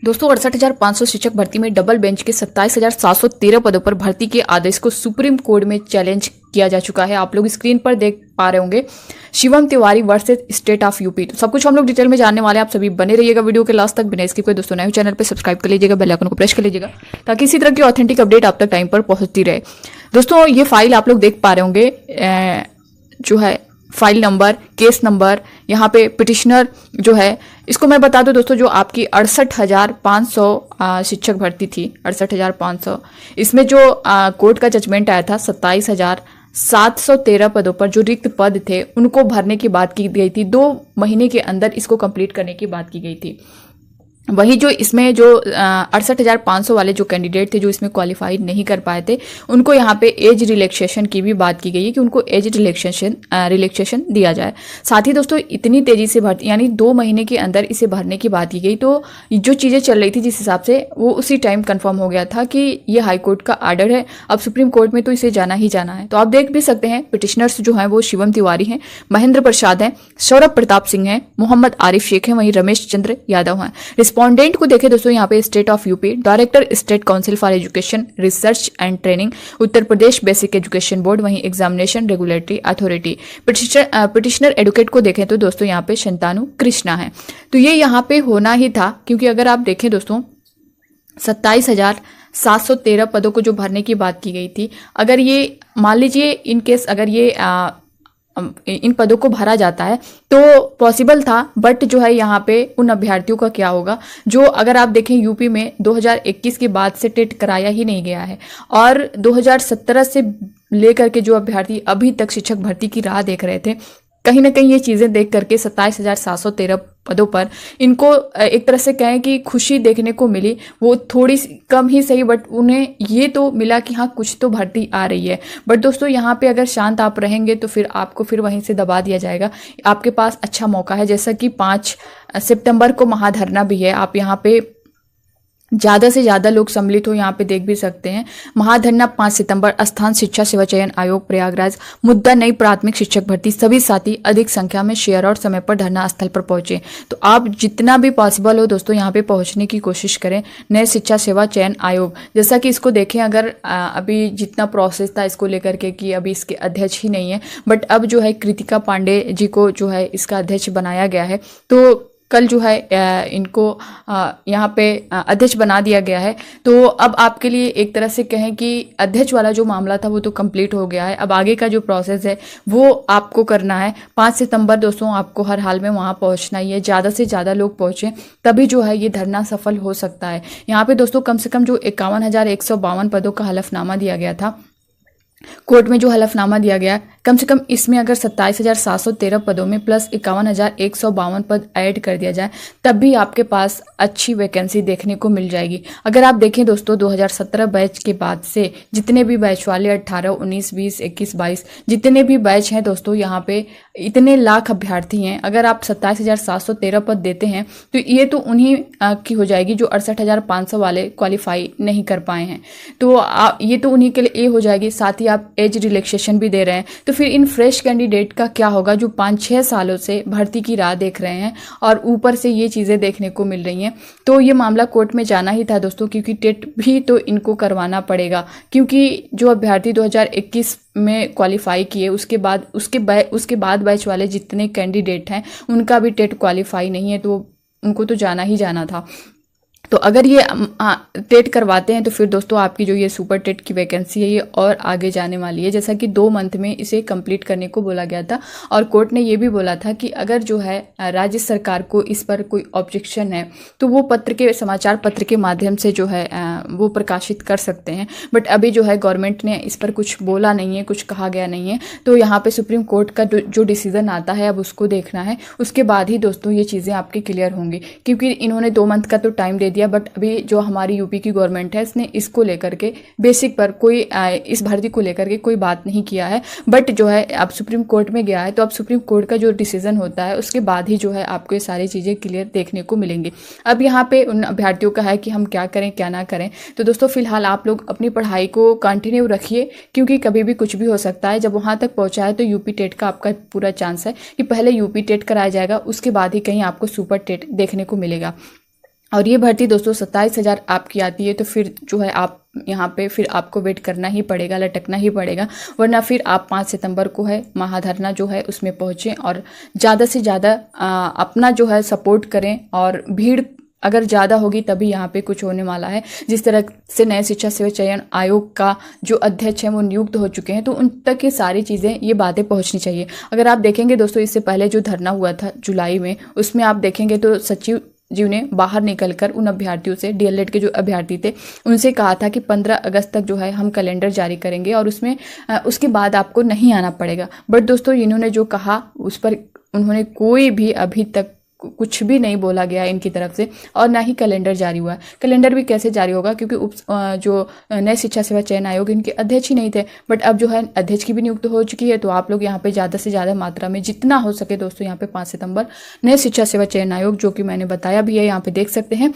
दोस्तों 68,500 शिक्षक भर्ती में डबल बेंच के 27,713 पदों पर भर्ती के आदेश को सुप्रीम कोर्ट में चैलेंज किया जा चुका है। आप लोग स्क्रीन पर देख पा रहे होंगे Shivam Tiwari versus state of UP. तो सब कुछ हम लोग डिटेल में जानने वाले हैं। आप सभी बने रहिएगा वीडियो के लास्ट तक। बिना स्किप किए दोस्तों नए चैनल पर सब्सक्राइब कर लीजिएगा, बेल आइकन को प्रेस कर लीजिएगा ताकि इसी तरह की ऑथेंटिक अपडेट आप तक टाइम पर पहुंचती रहे। दोस्तों ये फाइल आप लोग देख पा रहे होंगे, जो है फाइल नंबर, केस नंबर, यहाँ पे पिटिशनर जो है, इसको मैं बता दूं दोस्तों, जो आपकी 68,500 शिक्षक भर्ती थी, 68,500, इसमें जो कोर्ट का जजमेंट आया था 27,713 पदों पर जो रिक्त पद थे उनको भरने की बात की गई थी। 2 महीने के अंदर इसको कंप्लीट करने की बात की गई थी। वही जो इसमें जो 68,500 वाले जो कैंडिडेट थे जो इसमें क्वालिफाई नहीं कर पाए थे, उनको यहाँ पे एज रिलैक्सेशन की भी बात की गई है कि उनको एज रिलैक्सेशन दिया जाए। साथ ही दोस्तों इतनी तेजी से भर्ती, यानी 2 महीने के अंदर इसे भरने की बात की गई, तो जो चीज़ें चल रही थी जिस हिसाब से वो उसी टाइम कंफर्म हो गया था कि ये हाईकोर्ट का आर्डर है, अब सुप्रीम कोर्ट में तो इसे जाना ही जाना है। तो आप देख भी सकते हैं पिटिशनर्स जो हैं वो शिवम तिवारी हैं, महेंद्र प्रसाद हैं, सौरभ प्रताप सिंह हैं, मोहम्मद आरिफ शेख हैं, वहीं रमेश चंद्र यादव हैं। रिस्पोंडेंट को देखें दोस्तों यहाँ पे state of UP, director state council for education research and training, Uttar Pradesh basic education board, वहीं examination regulatory authority. Petitioner advocate को देखें तो दोस्तों यहाँ पे शंतानु कृष्णा है। तो ये यहाँ पे होना ही था, क्योंकि अगर आप देखें दोस्तों 27,713 पदों को जो भरने की बात की गई थी, अगर ये मान लीजिए इनकेस अगर ये इन पदों को भरा जाता है तो पॉसिबल था, बट जो है यहाँ पे उन अभ्यर्थियों का क्या होगा जो, अगर आप देखें यूपी में 2021 के बाद से टेट कराया ही नहीं गया है और 2017 से लेकर के जो अभ्यर्थी अभी तक शिक्षक भर्ती की राह देख रहे थे, कहीं ना कहीं ये चीज़ें देख करके 27,713 पदों पर इनको एक तरह से कहें कि खुशी देखने को मिली। वो थोड़ी कम ही सही, बट उन्हें ये तो मिला कि हाँ कुछ तो भर्ती आ रही है। बट दोस्तों यहाँ पे अगर शांत आप रहेंगे तो फिर आपको फिर वहीं से दबा दिया जाएगा। आपके पास अच्छा मौका है, जैसा कि 5 सितंबर को महाधरना भी है। आप यहाँ पे ज़्यादा से ज़्यादा लोग सम्मिलित हो, यहाँ पे देख भी सकते हैं। महाधरना 5 सितंबर, स्थान शिक्षा सेवा चयन आयोग प्रयागराज, मुद्दा नई प्राथमिक शिक्षक भर्ती, सभी साथी अधिक संख्या में शेयर और समय पर धरना स्थल पर पहुंचे। तो आप जितना भी पॉसिबल हो दोस्तों यहाँ पे पहुंचने की कोशिश करें। नए शिक्षा सेवा चयन आयोग, जैसा कि इसको देखें, अगर अभी जितना प्रोसेस था इसको लेकर के कि अभी इसके अध्यक्ष ही नहीं है, बट अब जो है कृतिका पांडे जी को जो है इसका अध्यक्ष बनाया गया है। तो कल जो है इनको यहाँ पे अध्यक्ष बना दिया गया है। तो अब आपके लिए एक तरह से कहें कि अध्यक्ष वाला जो मामला था वो तो कंप्लीट हो गया है। अब आगे का जो प्रोसेस है वो आपको करना है। 5 सितंबर दोस्तों आपको हर हाल में वहाँ पहुँचना ही है। ज़्यादा से ज़्यादा लोग पहुँचें तभी जो है ये धरना सफल हो सकता है। यहाँ पे दोस्तों कम से कम जो 51,152 पदों का हलफनामा दिया गया था कोर्ट में, जो हलफनामा दिया गया, कम से कम इसमें अगर 27,713 पदों में प्लस 51,152 पद ऐड कर दिया जाए तब भी आपके पास अच्छी वैकेंसी देखने को मिल जाएगी। अगर आप देखें दोस्तों 2017 बैच के बाद से जितने भी बैच वाले 18, 19, 20, 21, 22 जितने भी बैच हैं दोस्तों, यहाँ पे इतने लाख अभ्यर्थी हैं। अगर आप 27,713 पद देते हैं तो ये तो उन्हीं की हो जाएगी जो 68,500 वाले क्वालिफाई नहीं कर पाए हैं। तो ये तो उन्हीं के लिए हो जाएगी। साथ ही आप एज रिलैक्सेशन भी दे रहे हैं, तो फिर इन फ्रेश कैंडिडेट का क्या होगा जो 5-6 सालों से भर्ती की राह देख रहे हैं और ऊपर से ये चीज़ें देखने को मिल रही हैं। तो ये मामला कोर्ट में जाना ही था दोस्तों, क्योंकि टेट भी तो इनको करवाना पड़ेगा, क्योंकि जो अभ्यर्थी 2021 में क्वालिफाई किए उसके बाद बैच वाले जितने कैंडिडेट हैं उनका भी टेट क्वालिफाई नहीं है, तो उनको तो जाना ही जाना था। तो अगर ये टेट करवाते हैं तो फिर दोस्तों आपकी जो ये सुपर टेट की वैकेंसी है ये और आगे जाने वाली है। जैसा कि 2 मंथ में इसे कंप्लीट करने को बोला गया था और कोर्ट ने ये भी बोला था कि अगर जो है राज्य सरकार को इस पर कोई ऑब्जेक्शन है तो वो समाचार पत्र के माध्यम से जो है वो प्रकाशित कर सकते हैं। बट अभी जो है गवर्नमेंट ने इस पर कुछ बोला नहीं है, कुछ कहा गया नहीं है। तो यहाँ पे सुप्रीम कोर्ट का जो डिसीजन आता है अब उसको देखना है, उसके बाद ही दोस्तों ये चीज़ें आपकी क्लियर होंगी, क्योंकि इन्होंने 2 मंथ का तो टाइम दे दिया, बट अभी जो हमारी यूपी की गवर्नमेंट है इसने इसको लेकर के बेसिक पर कोई इस भर्ती को लेकर के कोई बात नहीं किया है। बट जो है अब सुप्रीम कोर्ट में गया है, तो अब सुप्रीम कोर्ट का जो डिसीजन होता है उसके बाद ही जो है आपको ये सारी चीज़ें क्लियर देखने को मिलेंगी। अब यहाँ पे उन अभ्यर्थियों का है कि हम क्या करें क्या ना करें। तो दोस्तों फिलहाल आप लोग अपनी पढ़ाई को कंटिन्यू रखिए, क्योंकि कभी भी कुछ भी हो सकता है। जब वहाँ तक पहुँचा है तो यूपी टेट का आपका पूरा चांस है कि पहले यूपी टेट कराया जाएगा, उसके बाद ही कहीं आपको सुपर टेट देखने को मिलेगा। और ये भर्ती दोस्तों 27,000 आपकी आती है, तो फिर जो है आप यहाँ पे फिर आपको वेट करना ही पड़ेगा, लटकना ही पड़ेगा, वरना फिर आप 5 सितंबर को है महाधरना जो है उसमें पहुँचें और ज़्यादा से ज़्यादा अपना जो है सपोर्ट करें। और भीड़ अगर ज़्यादा होगी तभी यहाँ पे कुछ होने वाला है। जिस तरह से नए शिक्षा सेवा चयन आयोग का जो अध्यक्ष है वो नियुक्त हो चुके हैं, तो उन तक ये सारी चीज़ें, ये बातें पहुँचनी चाहिए। अगर आप देखेंगे दोस्तों, इससे पहले जो धरना हुआ था जुलाई में, उसमें आप देखेंगे तो सचिव जी ने बाहर निकलकर उन अभ्यर्थियों से, डीएलएड के जो अभ्यर्थी थे उनसे कहा था कि 15 अगस्त तक जो है हम कैलेंडर जारी करेंगे और उसमें उसके बाद आपको नहीं आना पड़ेगा। बट दोस्तों इन्होंने जो कहा उस पर उन्होंने कोई भी अभी तक कुछ भी नहीं बोला गया इनकी तरफ से, और ना ही कैलेंडर जारी हुआ है। कैलेंडर भी कैसे जारी होगा, क्योंकि जो नए शिक्षा सेवा चयन आयोग इनके अध्यक्ष ही नहीं थे। बट अब जो है अध्यक्ष की भी नियुक्त हो चुकी है, तो आप लोग यहाँ पे ज़्यादा से ज़्यादा मात्रा में जितना हो सके दोस्तों यहाँ पे 5 सितंबर नए शिक्षा सेवा चयन आयोग, जो कि मैंने बताया भी है, यहाँ पे देख सकते हैं,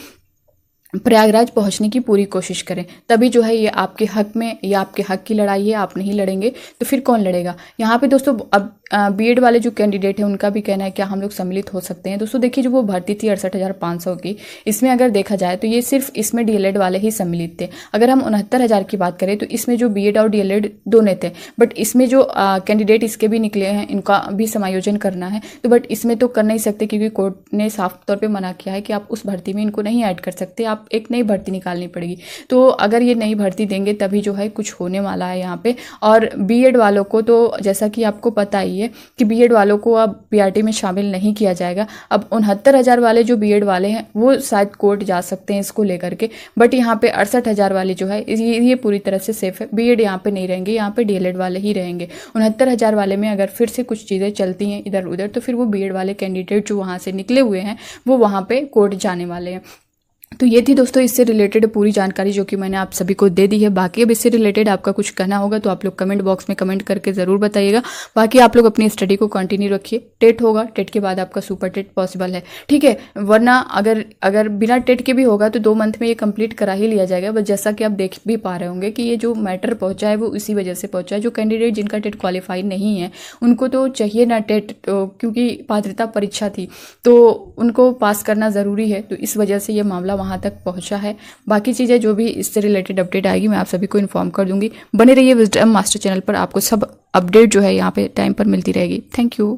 प्रयागराज पहुंचने की पूरी कोशिश करें। तभी जो है ये आपके हक में, ये आपके हक की लड़ाई है। आप नहीं लड़ेंगे तो फिर कौन लड़ेगा। यहाँ पे दोस्तों अब बीएड वाले जो कैंडिडेट हैं उनका भी कहना है क्या हम लोग सम्मिलित हो सकते हैं। दोस्तों देखिए, जो वो भर्ती थी 68,500 की, इसमें अगर देखा जाए तो ये सिर्फ इसमें डीएलएड वाले ही सम्मिलित थे। अगर हम 69,000 की बात करें तो इसमें जो बीएड और डीएलएड दोनों थे, बट इसमें जो कैंडिडेट इसके भी निकले हैं इनका भी समायोजन करना है। तो बट इसमें तो कर नहीं सकते, क्योंकि कोर्ट ने साफ तौर पर मना किया है कि आप उस भर्ती में इनको नहीं ऐड कर सकते, आप एक नई भर्ती निकालनी पड़ेगी। तो अगर ये नई भर्ती देंगे तभी जो है कुछ होने वाला है यहाँ पे। और बीएड वालों को तो जैसा कि आपको पता ही है कि बीएड वालों को अब पीआरटी में शामिल नहीं किया जाएगा। अब 69,000 वाले जो बीएड वाले हैं वो शायद कोर्ट जा सकते हैं इसको लेकर के, बट यहाँ पे 68,000 वाले जो है ये पूरी तरह से सेफ है। बीएड यहाँ पे नहीं रहेंगे, यहाँ पे डीएलएड वाले ही रहेंगे। 69,000 वाले में अगर फिर से कुछ चीज़ें चलती हैं इधर उधर, तो फिर वो बीएड वाले कैंडिडेट जो वहाँ से निकले हुए हैं वो वहाँ पे कोर्ट जाने वाले हैं। तो ये थी दोस्तों इससे रिलेटेड पूरी जानकारी जो कि मैंने आप सभी को दे दी है। बाकी अब इससे रिलेटेड आपका कुछ कहना होगा तो आप लोग कमेंट बॉक्स में कमेंट करके ज़रूर बताइएगा। बाकी आप लोग अपनी स्टडी को कंटिन्यू रखिए। टेट होगा, टेट के बाद आपका सुपर टेट पॉसिबल है, ठीक है। वरना अगर बिना टेट के भी होगा तो 2 मंथ में ये कंप्लीट करा ही लिया जाएगा। बस जैसा कि आप देख भी पा रहे होंगे कि ये जो मैटर पहुंचा है वो इसी वजह से पहुंचा है। जो कैंडिडेट जिनका टेट क्वालिफाई नहीं है उनको तो चाहिए ना टेट, क्योंकि पात्रता परीक्षा थी तो उनको पास करना ज़रूरी है। तो इस वजह से ये मामला वहाँ तक पहुंचा है। बाकी चीज़ें जो भी इससे रिलेटेड अपडेट आएगी मैं आप सभी को इन्फॉर्म कर दूंगी। बने रहिए विजडम मास्टर चैनल पर, आपको सब अपडेट जो है यहाँ पे टाइम पर मिलती रहेगी। Thank you.